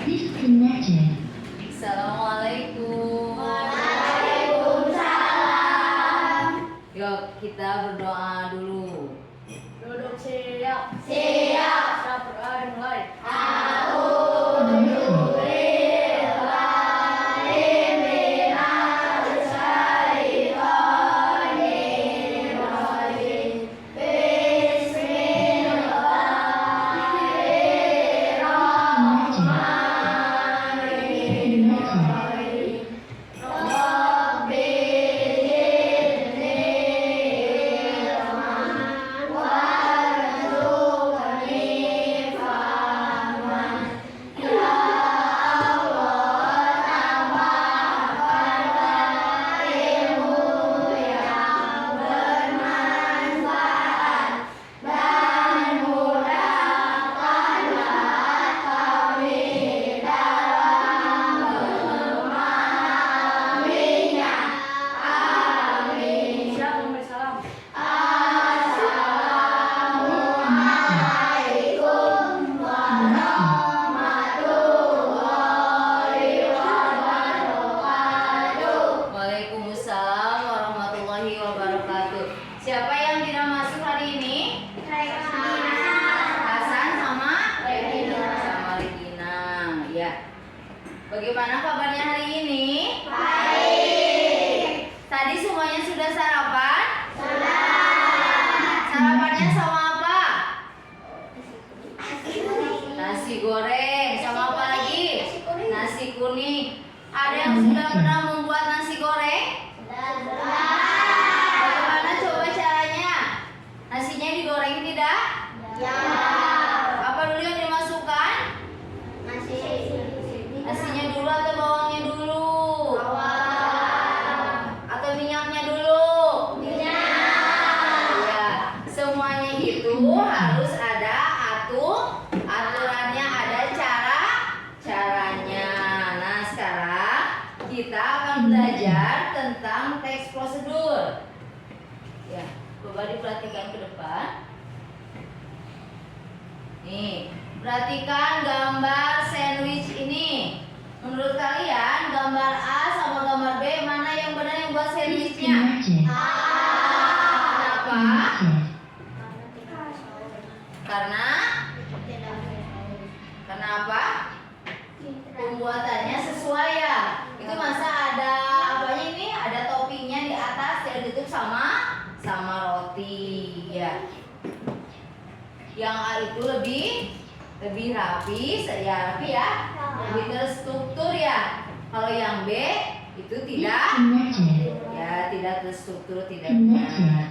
Disconnected. Assalamualaikum. Waalaikumsalam. Yuk kita berdoa dulu. Duduk siap. Siap. Siap mulai. Siap memberi salam. Waalaikumsalam warahmatullahi wabarakatuh. Siapa yang tidak masuk hari ini? Hasan sama Regina. Ya. Bagaimana kabarnya hari ini? Baik. Tadi semuanya sudah sarapan? Sarapannya sama apa? Nasi goreng. Sama apa lagi? Nasi kuning. Ada yang sudah pernah membuat nasi goreng? Bagaimana coba caranya? Nasinya digoreng tidak? Apa dulu yang dimasukkan? Nasinya dulu atau bawangnya dulu? Atau minyaknya dulu? Ya, semuanya itu harus ada aturannya, ada caranya. Nah, sekarang kita akan belajar tentang teks prosedur. Ya, coba diperhatikan ke depan. Nih, perhatikan gambar sandwich ini. Menurut kalian gambar A sama gambar B mana yang benar yang buat sandwichnya? Disconnected. Kenapa? Karena Kenapa? Pembuatannya sesuai ya. Itu masa ada apanya ini? Ada toppingnya di atas dan ditutup sama roti ya. Yang A itu lebih rapi, rapi ya. Lebih terstruktur ya. Kalau yang B itu tidak Disconnected. ya, tidak terstruktur, tidak benar.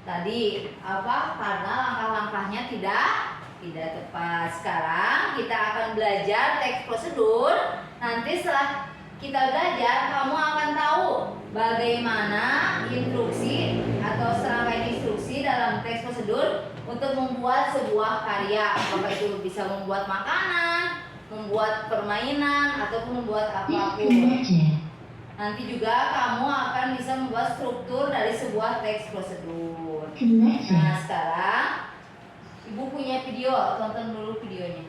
Tadi apa? Karena langkah-langkahnya tidak tepat. Sekarang kita akan belajar teks prosedur. Nanti setelah kita belajar, kamu akan tahu bagaimana instruksi atau serangkaian instruksi dalam teks prosedur untuk membuat sebuah karya. Apakah itu bisa membuat makanan, membuat permainan, ataupun membuat apapun. Disconnected. Nanti juga kamu akan bisa membuat struktur dari sebuah teks prosedur. Nah, Connected. sekarang Ibu punya video, tonton dulu videonya.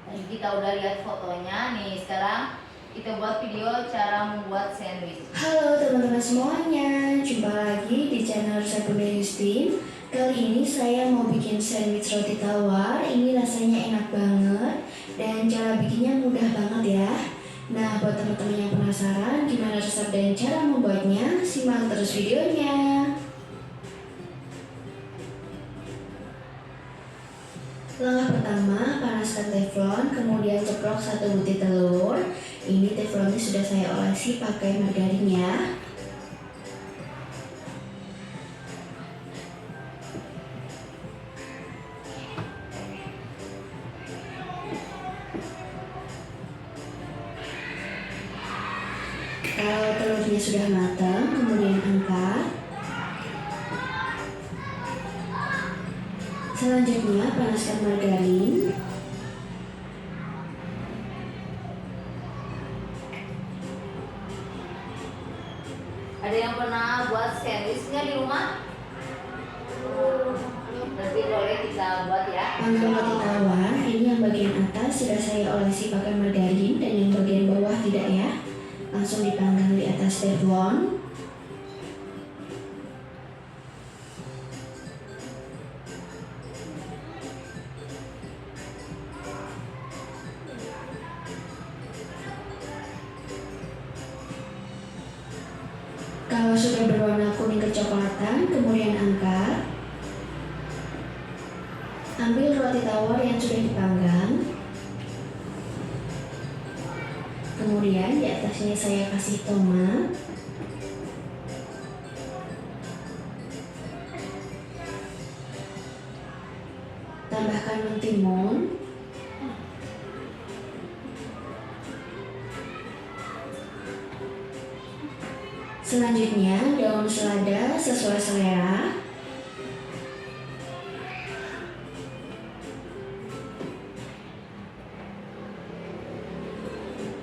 Tadi kita udah lihat fotonya, nih sekarang kita buat video cara membuat sandwich. Halo teman-teman semuanya, jumpa lagi di channel Resep Bunda Yustin. Kali ini saya mau bikin sandwich roti tawar. Ini rasanya enak banget dan cara bikinnya mudah banget ya. Nah, buat teman-teman yang penasaran gimana resep dan cara membuatnya, simak terus videonya. Langkah pertama, panaskan teflon, kemudian ceplok 1 butir telur. Ini teflonnya sudah saya olesi pakai margarin ya. Kalau telurnya sudah matang, kemudian angkat. Selanjutnya panaskan margarin. Ada yang pernah buat sandwich nggak di rumah? Nanti boleh kita buat ya. Panggang roti tawar, ini yang bagian atas sudah saya olesi pakai margarin dan yang bagian bawah tidak ya. Langsung dipanggang di atas teflon. Kalau sudah berwarna kuning kecoklatan, kemudian angkat. Ambil roti tawar yang sudah dipanggang. Kemudian di atasnya saya kasih tomat. Tambahkan mentimun. Selanjutnya daun selada sesuai selera.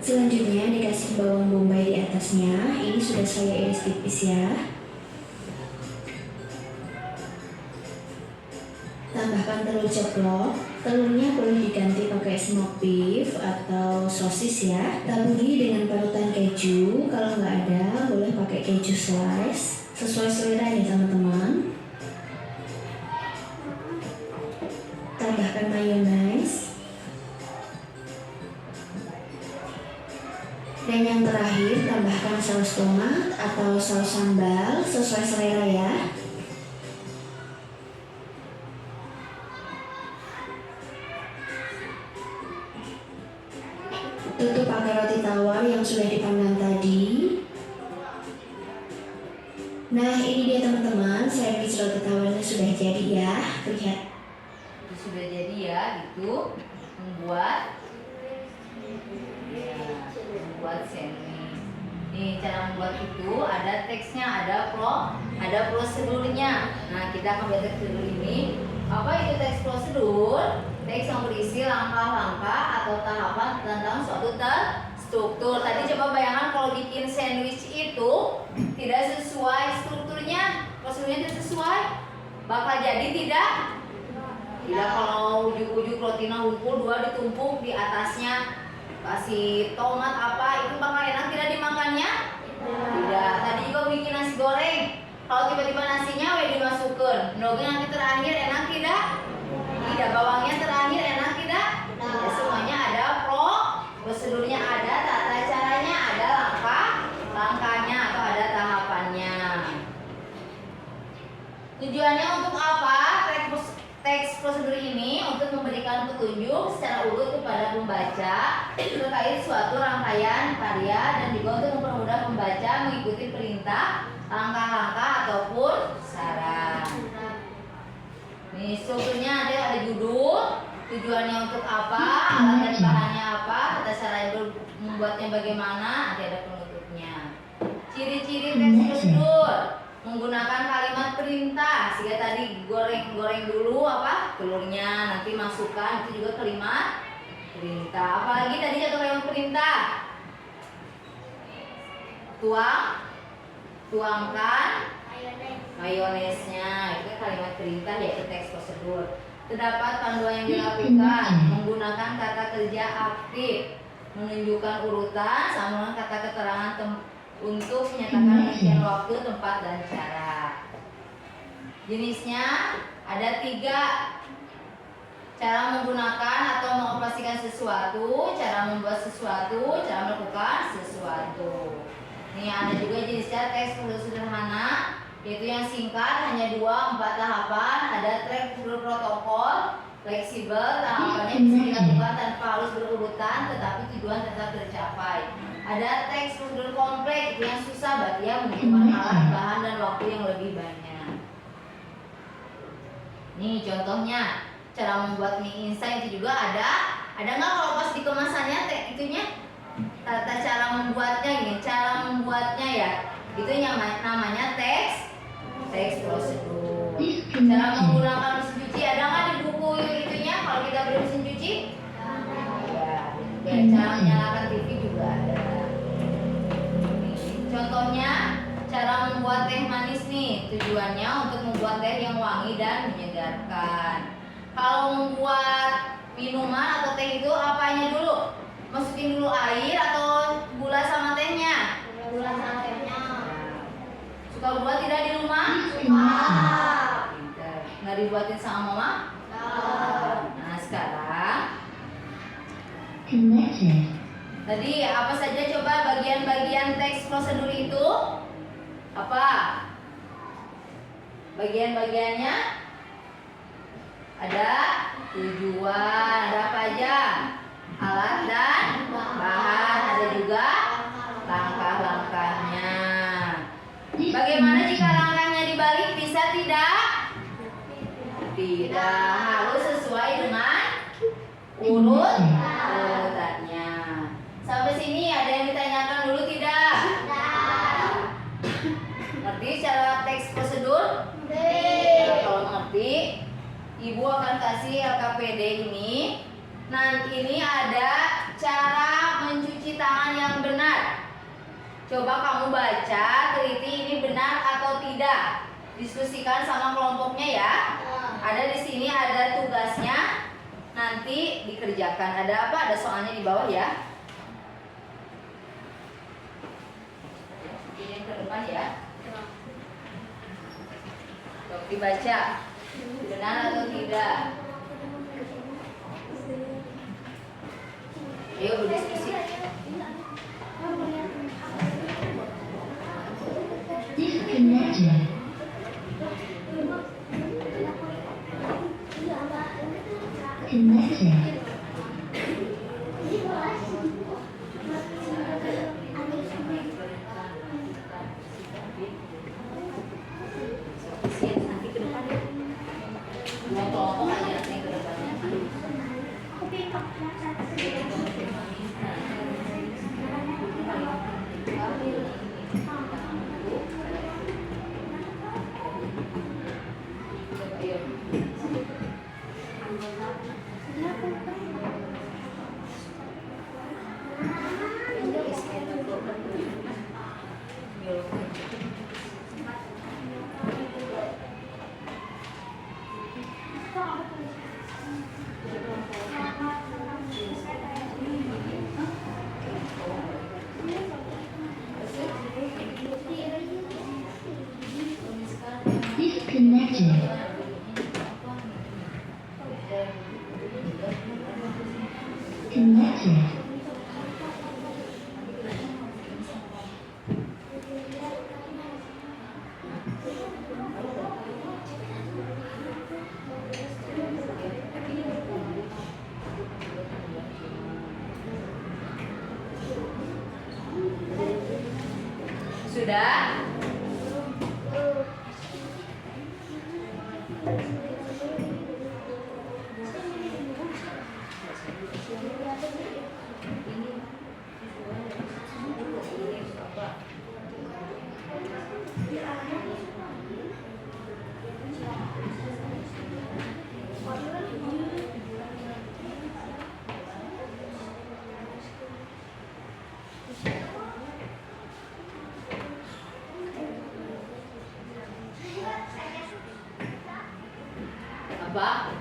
Selanjutnya dikasih bawang bombay di atasnya. Ini sudah saya iris tipis ya. Tambahkan telur ceplok. Telurnya boleh diganti pakai smoked beef atau sosis ya. Taburi dengan parutan keju. Kalau nggak ada, boleh pakai keju slice. Sesuai selera ya teman-teman. Tambahkan mayones. Dan yang terakhir, tambahkan saus tomat atau saus sambal sesuai selera ya. Tutup pakai roti tawar yang sudah dipanggang tadi. Nah, ini dia teman-teman, sandwich roti tawarnya sudah jadi ya. Lihat. Itu sudah jadi ya, gitu. Membuat sandwich. Nih cara membuat itu ada teksnya, ada prosedurnya. Nah, kita akan baca prosedur ini. Apa itu teks prosedur? Teks yang berisi langkah-langkah atau tahapan tentang suatu terstruktur. Tadi coba bayangkan kalau bikin sandwich itu tidak sesuai strukturnya, prosedurnya tidak sesuai, bakal jadi tidak. Kalau ujuk-ujuk rotinya ngumpul dua ditumpuk di atasnya kasih tomat apa itu bakal enak tidak dimakannya? Tidak. Tadi juga bikin nasi goreng. Kalau tiba-tiba nasinya dimasukkan, nognya nanti terakhir enak tidak? Tidak. Bawangnya terakhir enak tidak? Ya, semuanya ada prosedurnya, ada tata caranya, ada langkahnya atau ada tahapannya. Tujuannya untuk apa? Teks prosedur ini untuk memberikan petunjuk secara urut kepada pembaca terkait suatu rangkaian karya dan juga untuk mempermudah pembaca mengikuti perintah, langkah-langkah ataupun saran. Nih strukturnya ada judul, tujuannya untuk apa, alat dan bahannya apa, tata cara membuatnya bagaimana, ada penutupnya. Ciri-ciri teks prosedur. Menggunakan kalimat perintah, sehingga tadi goreng dulu apa telurnya, nanti masukkan, itu juga kalimat perintah. Apalagi tadi satu kalimat perintah, tuangkan mayonesnya, itu kalimat perintah yaitu teks prosedur. Terdapat panduan yang dilakukan, menggunakan kata kerja aktif, menunjukkan urutan, sambungan kata keterangan untuk menyatakan rincian waktu, tempat, dan cara. Jenisnya ada 3. Cara menggunakan atau mengoperasikan sesuatu, cara membuat sesuatu, cara melakukan sesuatu. Nih ada juga jenisnya teks prosedur sederhana, yaitu yang singkat, hanya 2-4 tahapan. Ada teks prosedur protokol, fleksibel, tahapannya bisa dilakukan tanpa harus berurutan, tetapi tujuan tetap tercapai. Ada teks prosedur kompleks yang susah, berarti ya membutuhkan alat, bahan, dan waktu yang lebih banyak. Nih contohnya, cara membuat mie instan itu juga ada nggak kalau pas di kemasannya itunya tata cara membuatnya gini, cara membuatnya ya itu yang namanya teks prosedur. Cara menggunakan mesin cuci ada nggak di buku itunya kalau kita beli mesin cuci? Ya, cara menyalakan TV juga ada. Contohnya cara membuat teh manis nih, tujuannya untuk membuat teh yang wangi dan menyegarkan. Kalau membuat minuman atau teh itu apanya dulu? Masukin dulu air atau gula sama tehnya? Gula sama tehnya. Suka buat tidak di rumah? Pinter. Nggak dibuatin sama mama? Nah sekarang connected, tadi apa saja coba bagian-bagian teks prosedur itu? Apa? Bagian-bagiannya ada tujuan, ada apa aja? Alat dan bahan, ada juga langkah-langkahnya. Bagaimana jika langkahnya dibalik? Bisa tidak? Tidak, harus sesuai dengan urutannya. Sampai sini ada yang ditanyakan dulu tidak? Ngerti cara teks prosedur? Nah, kalau ngerti, Ibu akan kasih LKPD ini. Nanti ini ada cara mencuci tangan yang benar. Coba kamu baca, teliti ini benar atau tidak. Diskusikan sama kelompoknya ya. Ada di sini ada tugasnya. Nanti dikerjakan. Ada apa? Ada soalnya di bawah ya. Ini ke depan ya. Coba dibaca. Benar atau tidak? Ayo berdiskusi. disconnected, connected, Nanti ke depan ya. Dua kelompok aja nanti ke depannya. disconnected, connected, Sudah? Apa?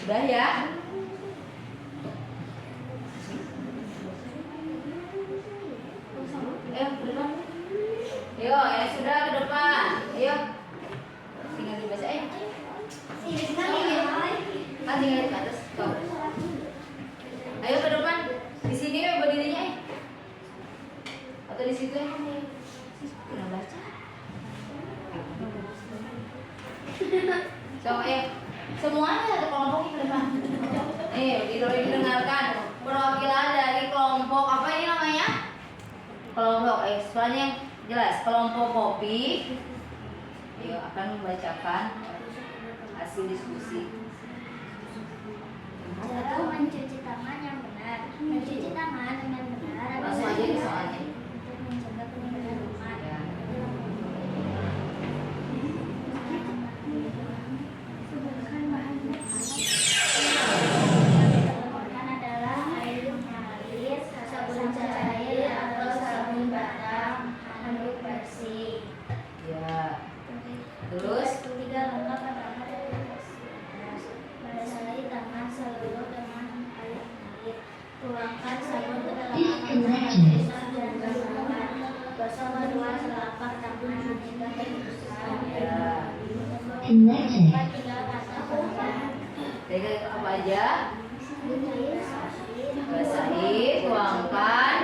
Sudah ya? Ayo ke depan. Ayo, ya sudah ke depan. Ayo. Tinggal dibaca. Tinggal di atas. Tuh. Ayo ke depan. Di sini berdirinya. Atau di situ ya? Kurang baca. So, semuanya satu kelompok ke depan. Didengarkan perwakilan dari kelompok apa ini namanya? Kelompok soalnya yang jelas kelompok kopi. Akan membacakan hasil diskusi. Satu, mencuci tangan yang benar. Mencuci tangan dengan benar Langsung aja di soalnya. untuk mencegah penyebaran kuman. Ya. Sebutkan bahan makanan. Yang adalah air mengalir, sabun cair atau sabun batang, handuk bersih. Ya. Terus Ketiga, lengkap adalah basahi tangan seluruh dengan air mengalir. Tuangkan sabun ke dalam Disconnected. dan gunakan gosok kedua telapak tangan hingga teruskan. ya. Connected. Tinggal katakan Jadi apa aja? Basahi, tuangkan.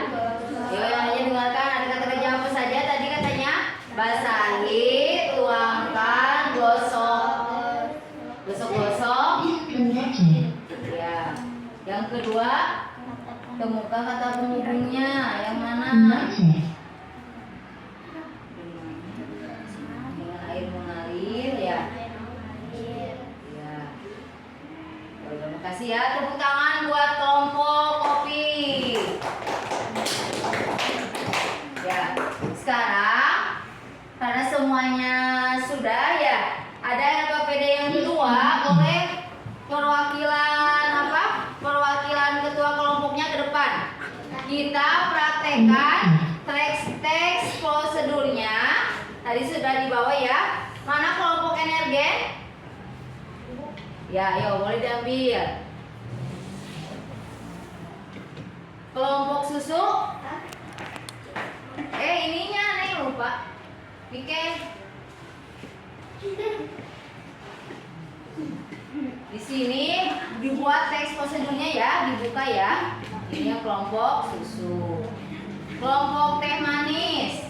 Yang aja dengarkan ada kata kerja apa saja tadi katanya? Basahi, tuangkan, gosok. Gosok-gosok. Disconnected. Ya. Yang kedua, temukan kata penghubungnya. Yang mana? Connected. Dengan air mengalir ya. Ya. Terima kasih ya. Tepuk tangan buat kelompok kopi. Ya. Sekarang karena semuanya sudah ya, ada LKPD yang kedua, boleh perwakilan apa? Perwakilan ketua kelompoknya ke depan. Kita praktekkan teks prosedurnya. Tadi sudah dibawa ya. Mana kelompok energen? Ya, ayo boleh diambil. Kelompok susu? Ininya nih lupa. Bikin. Di sini dibuat teks prosedurnya ya, dibuka ya. Ini yang kelompok susu. Kelompok teh manis.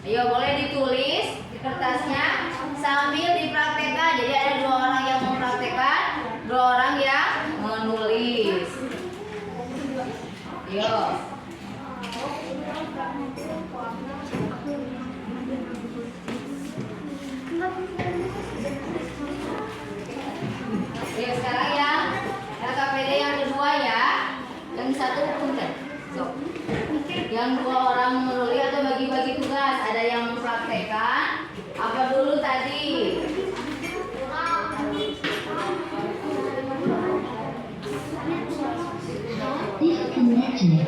Ayo boleh ditulis di kertasnya sambil dipraktekkan. Jadi ada 2 orang yang mempraktekkan, 2 orang yang menulis. Yo. Oke, sekarang yang LKPD yang kedua ya. Yang satu punten. Yang 2 orang menulis atau bagi-bagi tugas. Ada yang mempraktekkan. Apa dulu tadi? Disconnected.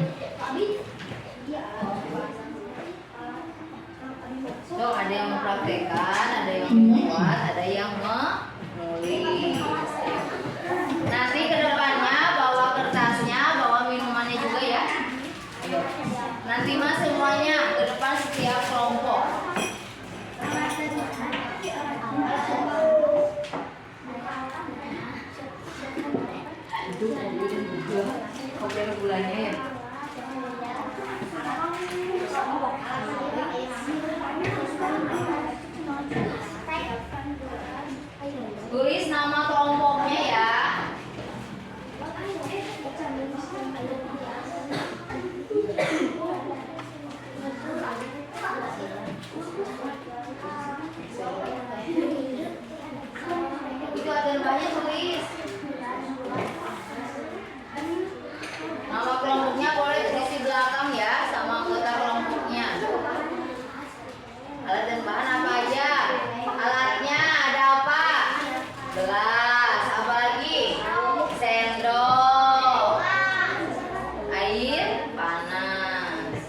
So, ada yang mempraktekkan, ada yang membuat, ada yang menulis. Nanti ke depannya bawa kertasnya, bawa minumannya juga ya. Ayo. Nanti mah semuanya ke depan setiap kelompok. Itu kopi bulannya ya. Tulis nama kelompoknya ya. Itu ada banyak tulis. Nama kelompoknya boleh tulis di belakang ya, sama anggota kelompoknya. Alat dan bahan apa aja? Alatnya ada apa? Gelas, apa lagi? Sendok, air panas.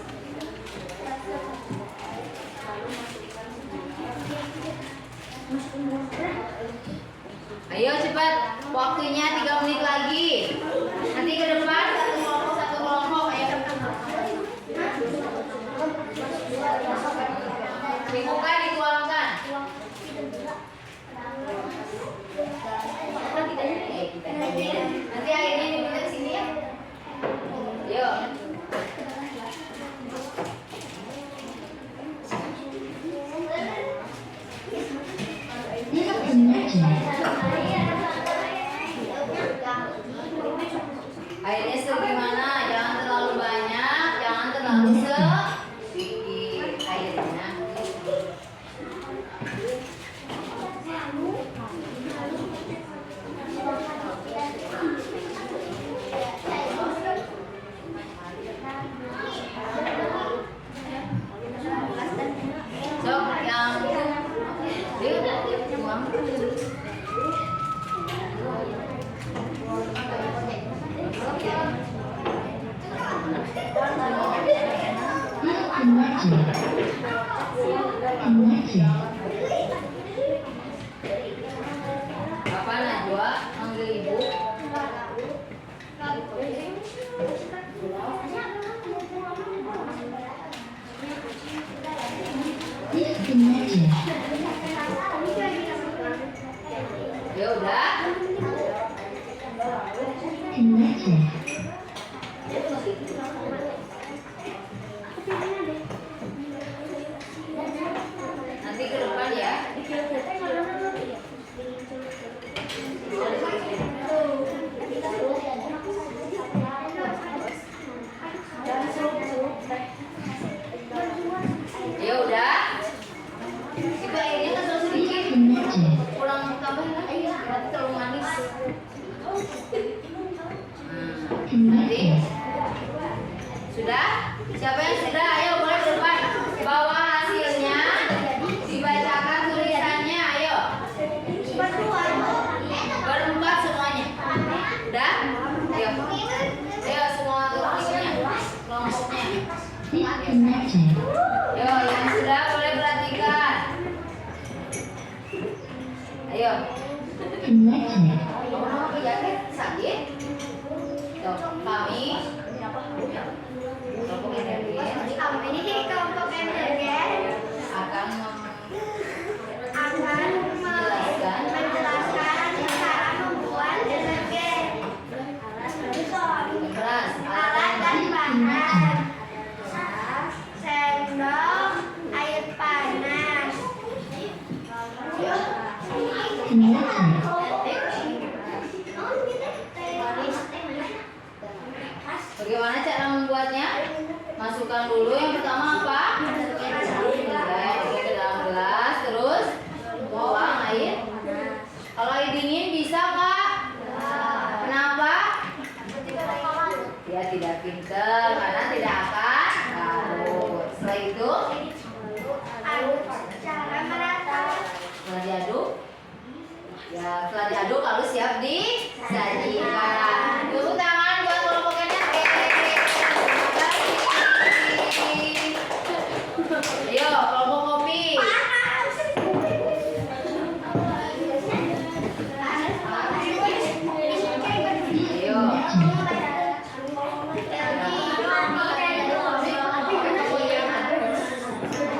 Ayo cepat, waktunya 3 menit lagi. Nanti ke depan satu kelompok. Ayo. Dibuka, dituangkan. Nanti akhirnya diminta ke sini ya. Yuk. Airnya segimana? Jangan terlalu banyak, jangan terlalu sedikit airnya. Sok yang buang. Apa Najwa manggil ibu? Disconnected. Ya udah. Connected. Nanti ke depan ya. Ya udah. Itu airnya kan terlalu sedikit. Disconnected. Kurang tambahin lagi, berarti terlalu manis. Nanti Connected. sudah? Siapa yang sudah? Ayo boleh ke depan. Bawa hasilnya. Dibacakan tulisannya. Ayo. Berempat semuanya. Udah? Ayo. Ayo semua tulisnya. Kelompoknya. Disconnected. Yo, yang sudah boleh perhatikan. Ayo. Connected. Kamu mau penyakit sakit? Tuh, kami kelompok energen akan menjelaskan cara membuat energen. keras. Alat dan bahan. Sendok, air panas. Connected. Bagaimana cara membuatnya? Masukkan dulu yang pertama apa? Air ke dalam gelas, terus tuang air. Kalau air dingin bisa Kak? Kenapa? Ya tidak pinter karena tidak akan larut. Setelah itu Aduk secara merata. setelah diaduk, ya setelah diaduk lalu siap disajikan. Tepuk tangan buat kelompok energen. Terima kasih. Ayo kelompok kopi. Ayo.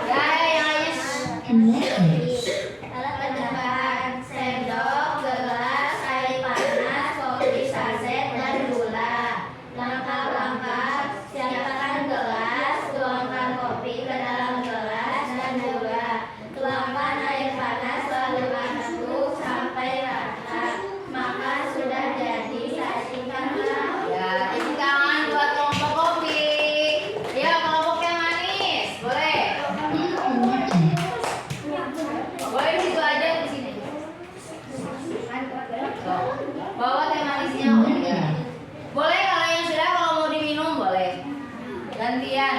Ya, yang lainnya. Connected. Alat dan bahan. Sendok, gelas, air panas, kopi saset, dan gula. Langkah-langkah, siapkan gelas, tuangkan kopi ke dalam gelas dan gula. Tuangkan air panas lalu aduk sampai rata. Maka sudah jadi, sajikanlah. Ya, tepuk tangan buat kelompok kopi. Ya, kelompok yang manis. Boleh. Disconnected. Boleh di situ aja di sini. Tuh. Bawa teh manisnya. Ya. Boleh kalau yang sudah kalau mau diminum boleh. Gantian.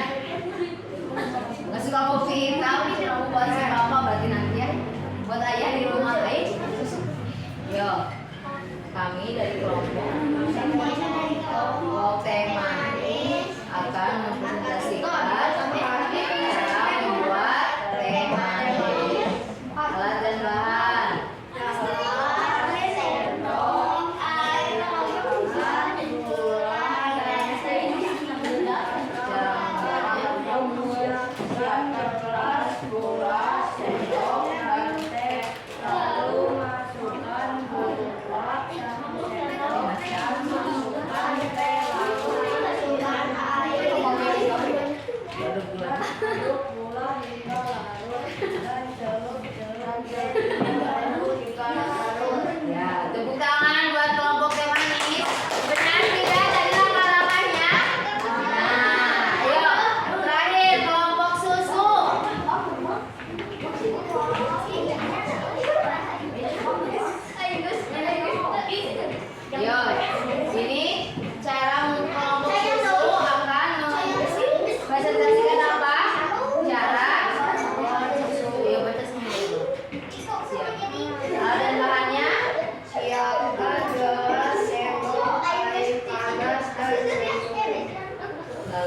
Nggak suka kopi hitam, kamu buat siapa apa berarti nanti ya. Buat ayah di rumah, baik. Yo. Kami dari kelompok teh manis akan mempresentasikan cara membuat teh manis. Alat dan bahan. Sendok, air, gula, dan Cara membuatnya.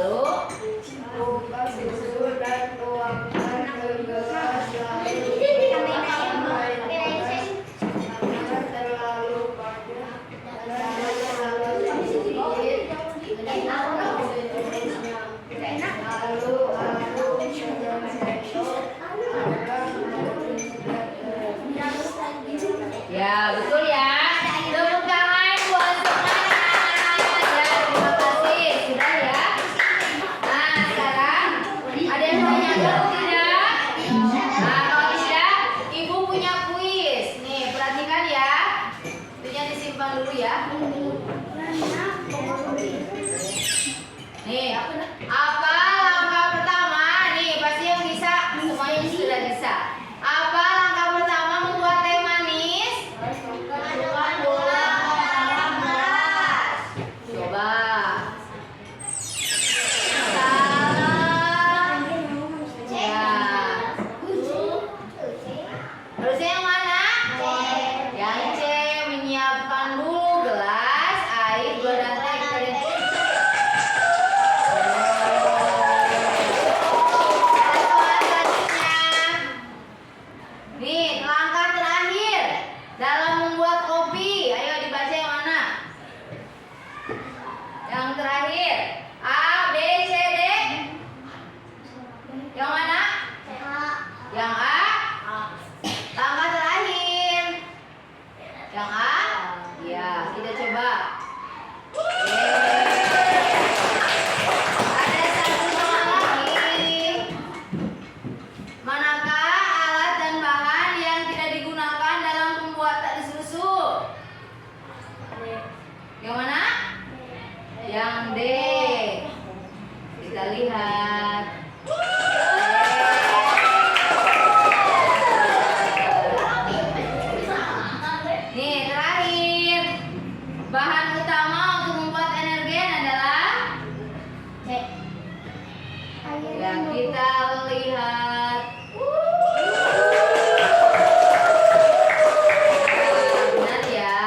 Lalu Buka susu dan tuangkan ke gelas lalu jangan terlalu banyak dan terlalu sedikit. Lalu aduk dengan sendok agar ya betul ya. Tepuk tangan buat semuanya. Ya terima kasih sudah ya. Nah sekarang ada yang mau nyangkut tidak? Nah kalau tidak, ibu punya kuis. Nih perhatikan ya. Itunya disimpan dulu ya. Nih apa langkah pertama? Nih pasti yang bisa semuanya sudah bisa. Apa langkah pertama membuat teh manis? Coba. Ya. Harusnya yang mana? Yang C. Menyiapkan dulu gelas, air, gula dan teh. Nih, langkah terakhir dalam membuat kopi. Ayo dibaca yang mana? Yang terakhir. A, B, C, D. Yang mana? Yang A. Langkah terakhir. Yang A. Ya, kita coba. Ada satu soal lagi. Manakah alat dan bahan yang tidak digunakan dalam pembuatan susu? Yang mana? Yang D. Kita lihat. Nih terakhir. Bahan utama untuk membuat energen adalah ya kita lihat. Benar ya.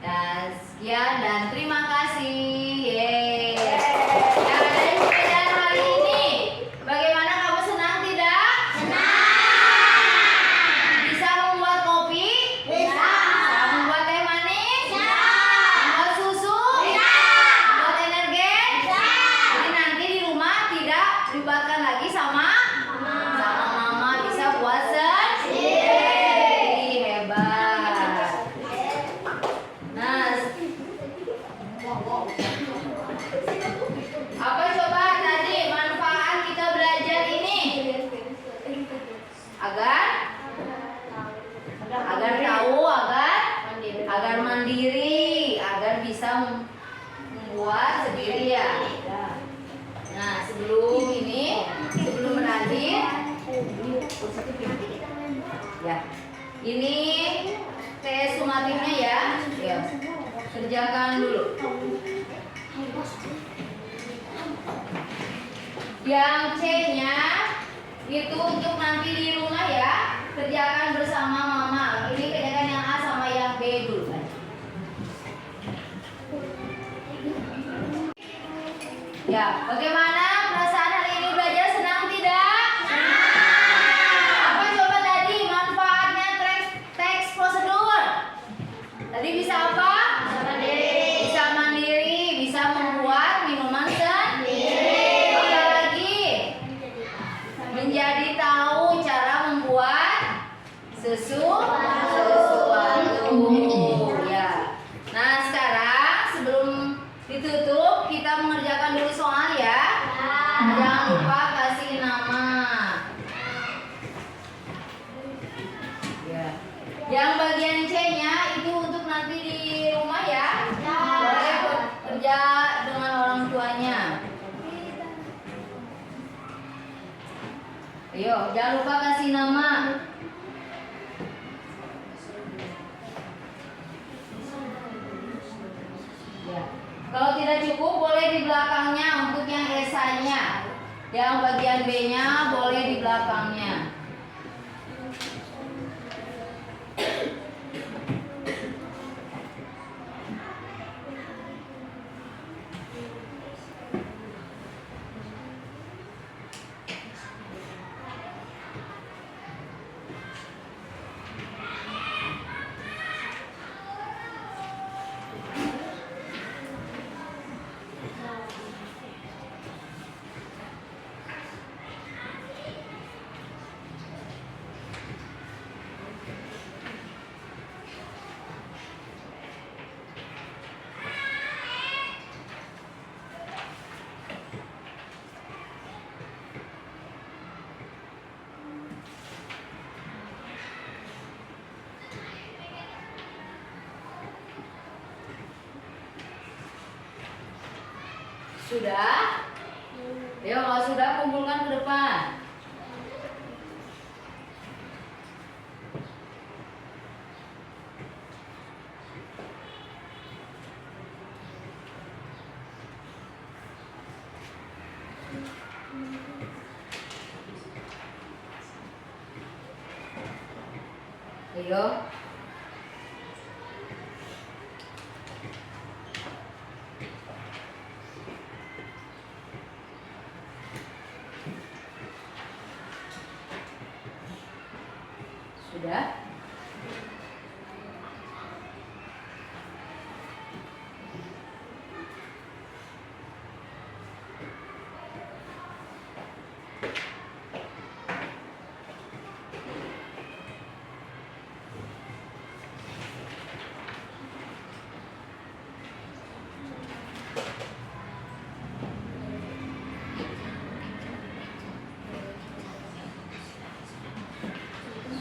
Dan sekian dan terima kasih. Yeay. Nah, dari pembelajaran hari ini, bagaimana kamu senang tidak? Bisa membuat kopi? Bisa membuat teh manis? Membuat susu? Membuat energen? Jadi nanti di rumah tidak dibuatkan lagi sama mama, bisa buat sendiri. Hebat. Nah, apa coba tadi manfaat kita belajar ini? Agar tahu, agar mandiri, agar bisa membuat sendiri ya. Nah, sebelum berakhir ya. Ini tes sumatifnya ya. Ya. Kerjakan dulu. Yang C-nya itu untuk nanti di rumah ya. Kerjakan bersama mama. Ini kerjakan yang A sama yang B dulu. Ya, bagaimana perasaan hari ini belajar? Senang tidak? Apa coba tadi manfaatnya teks prosedur? Tadi bisa apa? Bisa mandiri, bisa membuat minuman sendiri. Apa lagi? Menjadi tahu cara membuat sesuatu. Ya. Nah, sekarang sebelum ditutup kita mengerjakan dulu soal ya. Jangan lupa kasih nama. Ya. Yang bagian C-nya itu untuk nanti di rumah ya. Boleh kerja dengan orang tuanya. Ayo, jangan lupa kasih nama. Ya. Kalau tidak cukup boleh di belakangnya untuk yang esainya. Yang bagian B-nya boleh di belakangnya. Sudah? Ayo kalau sudah kumpulkan ke depan. Ayo. Sudah?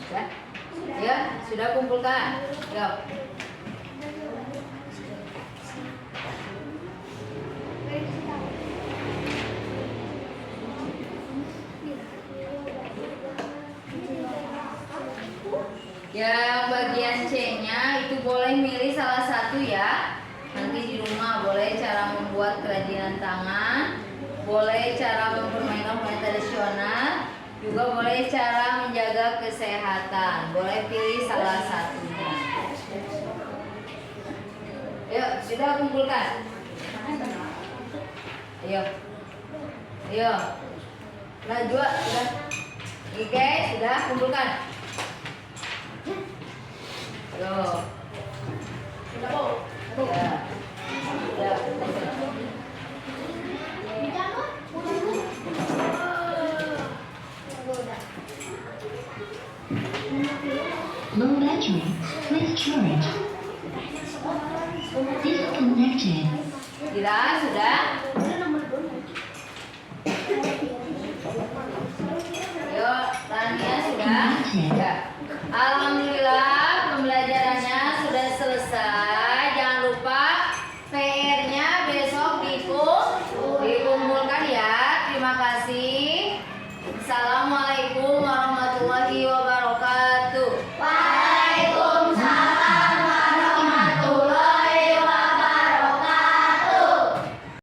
Sudah? Ya, sudah kumpulkan. Yuk. Yang bagian C-nya itu boleh milih salah satu ya. Nanti di rumah boleh cara membuat kerajinan tangan, boleh cara mempermainkan permainan tradisional, juga boleh cara menjaga kesehatan. Boleh pilih salah satunya. Ayo, sudah kumpulkan. Ayo. Ayo. Najwa sudah. Oke, sudah kumpulkan. Yo. Ya. Ya. Low battery. Please charge. Disconnected. Dira, sudah? Yo, Tania sudah? Ya. Alhamdulillah pembelajarannya sudah selesai. Jangan lupa PR-nya besok dikumpulkan ya. Terima kasih. Salam.